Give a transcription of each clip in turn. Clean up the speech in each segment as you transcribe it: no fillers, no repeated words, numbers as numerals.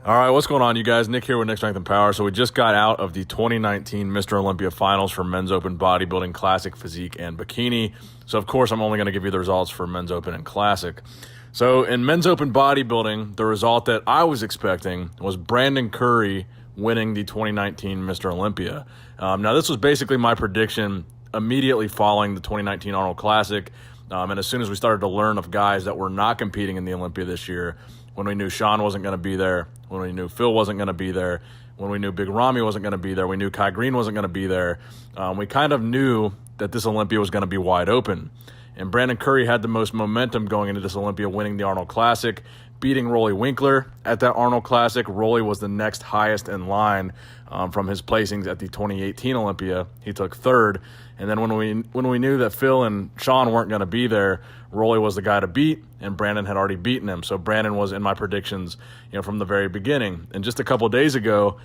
All right, what's going on, you guys? Nick here with Nick Strength and Power. So we just got out of the 2019 Mr. Olympia Finals for Men's Open Bodybuilding, Classic, Physique, and Bikini. So, of course, I'm only going to give you the results for Men's Open and Classic. So in Men's Open Bodybuilding, the result that I was expecting was Brandon Curry winning the 2019 Mr. Olympia. Now, this was basically my prediction immediately following the 2019 Arnold Classic. And as soon as we started to learn of guys that were not competing in the Olympia this year, when we knew Sean wasn't going to be there, when we knew Phil wasn't going to be there, when we knew Big Ramy wasn't going to be there, we knew Kai Green wasn't going to be there, we kind of knew that this Olympia was going to be wide open. And Brandon Curry had the most momentum going into this Olympia, winning the Arnold Classic, beating Rolly Winkler at that Arnold Classic. Rolly was the next highest in line from his placings at the 2018 Olympia. He took third. And then when we knew that Phil and Sean weren't going to be there, Rolly was the guy to beat, and Brandon had already beaten him. So Brandon was in my predictions, from the very beginning. And just a couple days ago,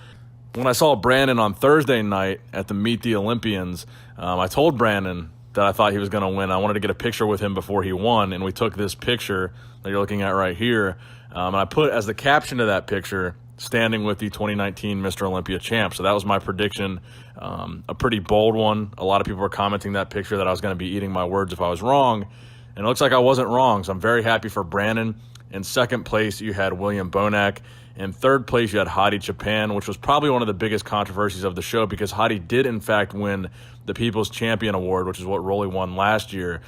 when I saw Brandon on Thursday night at the Meet the Olympians, I told Brandon that I thought he was going to win. I wanted to get a picture with him before he won, and we took this picture that you're looking at right here. And I put as the caption to that picture, standing with the 2019 Mr. Olympia champ. So that was my prediction, a pretty bold one. A lot of people were commenting that picture that I was going to be eating my words if I was wrong. And it looks like I wasn't wrong, so I'm very happy for Brandon. In second place, you had William Bonac. In third place, you had Hadi Choopan, which was probably one of the biggest controversies of the show because Hadi did, in fact, win the People's Champion Award, which is what Rolly won last year.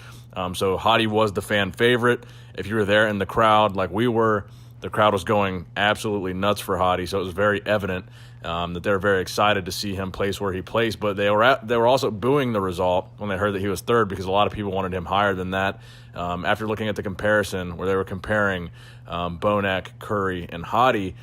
So Hadi was the fan favorite. If you were there in the crowd like we were, the crowd was going absolutely nuts for Hadi, so it was very evident that they were very excited to see him place where he placed. But they were also booing the result when they heard that he was third because a lot of people wanted him higher than that. After looking at the comparison where they were comparing Bonac, Curry, and Hadi,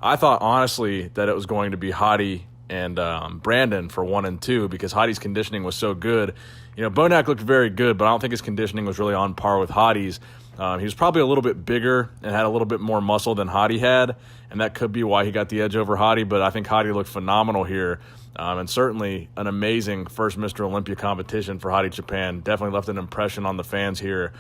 I thought honestly that it was going to be Hadi and Brandon for 1 and 2 because Hadi's conditioning was so good. Bonac looked very good, but I don't think his conditioning was really on par with Hadi's. He was probably a little bit bigger and had a little bit more muscle than Hadi had, and that could be why he got the edge over Hadi, but I think Hadi looked phenomenal here, and certainly an amazing first Mr. Olympia competition for Hadi Choopan. Definitely left an impression on the fans here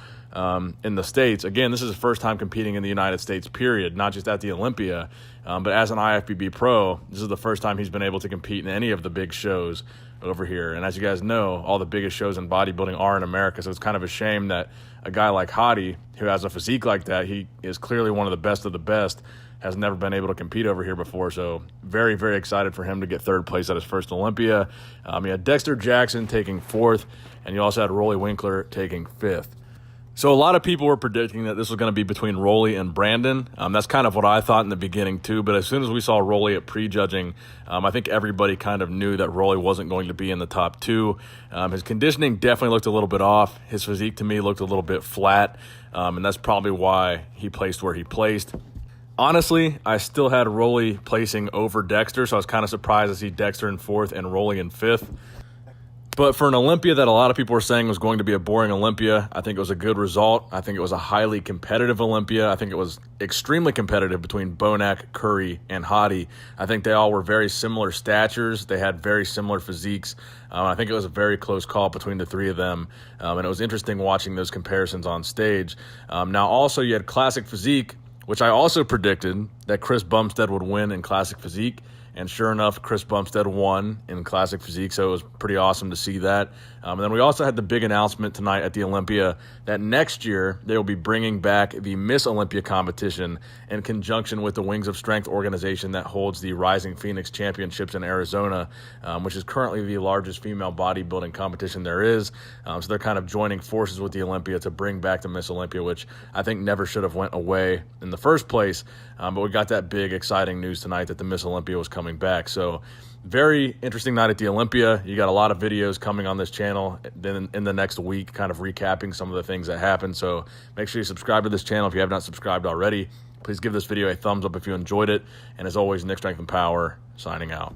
in the States. Again, this is his first time competing in the United States, period, not just at the Olympia, but as an IFBB pro, this is the first time he's been able to compete in any of the big shows over here. And as you guys know, all the biggest shows in bodybuilding are in America, so it's kind of a shame that a guy like Hadi, who has a physique like that, he is clearly one of the best, has never been able to compete over here before. So very, very excited for him to get third place at his first Olympia. You had Dexter Jackson taking fourth, and you also had Rolly Winkler taking fifth. So a lot of people were predicting that this was going to be between Rolly and Brandon. That's kind of what I thought in the beginning too, but as soon as we saw Rolly at prejudging, I think everybody kind of knew that Rolly wasn't going to be in the top two. His conditioning definitely looked a little bit off. His physique to me looked a little bit flat, and that's probably why he placed where he placed. Honestly, I still had Rolly placing over Dexter, so I was kind of surprised to see Dexter in fourth and Rolly in fifth. But for an Olympia that a lot of people were saying was going to be a boring Olympia, I think it was a good result. I think it was a highly competitive Olympia. I think it was extremely competitive between Bonac, Curry, and Hadi. I think they all were very similar statures. They had very similar physiques. I think it was a very close call between the three of them. And it was interesting watching those comparisons on stage. Now, also, you had Classic Physique, which I also predicted that Chris Bumstead would win in Classic Physique. And sure enough, Chris Bumstead won in Classic Physique, so it was pretty awesome to see that. And then we also had the big announcement tonight at the Olympia that next year they will be bringing back the Miss Olympia competition in conjunction with the Wings of Strength organization that holds the Rising Phoenix Championships in Arizona, which is currently the largest female bodybuilding competition there is. So they're kind of joining forces with the Olympia to bring back the Miss Olympia, which I think never should have went away in the first place. But we got that big, exciting news tonight that the Miss Olympia was coming back. So very interesting night at the Olympia. You got a lot of videos coming on this channel then in the next week, kind of recapping some of the things that happened. So make sure you subscribe to this channel if you have not subscribed already. Please give this video a thumbs up if you enjoyed it. And as always, Nick Strength and Power signing out.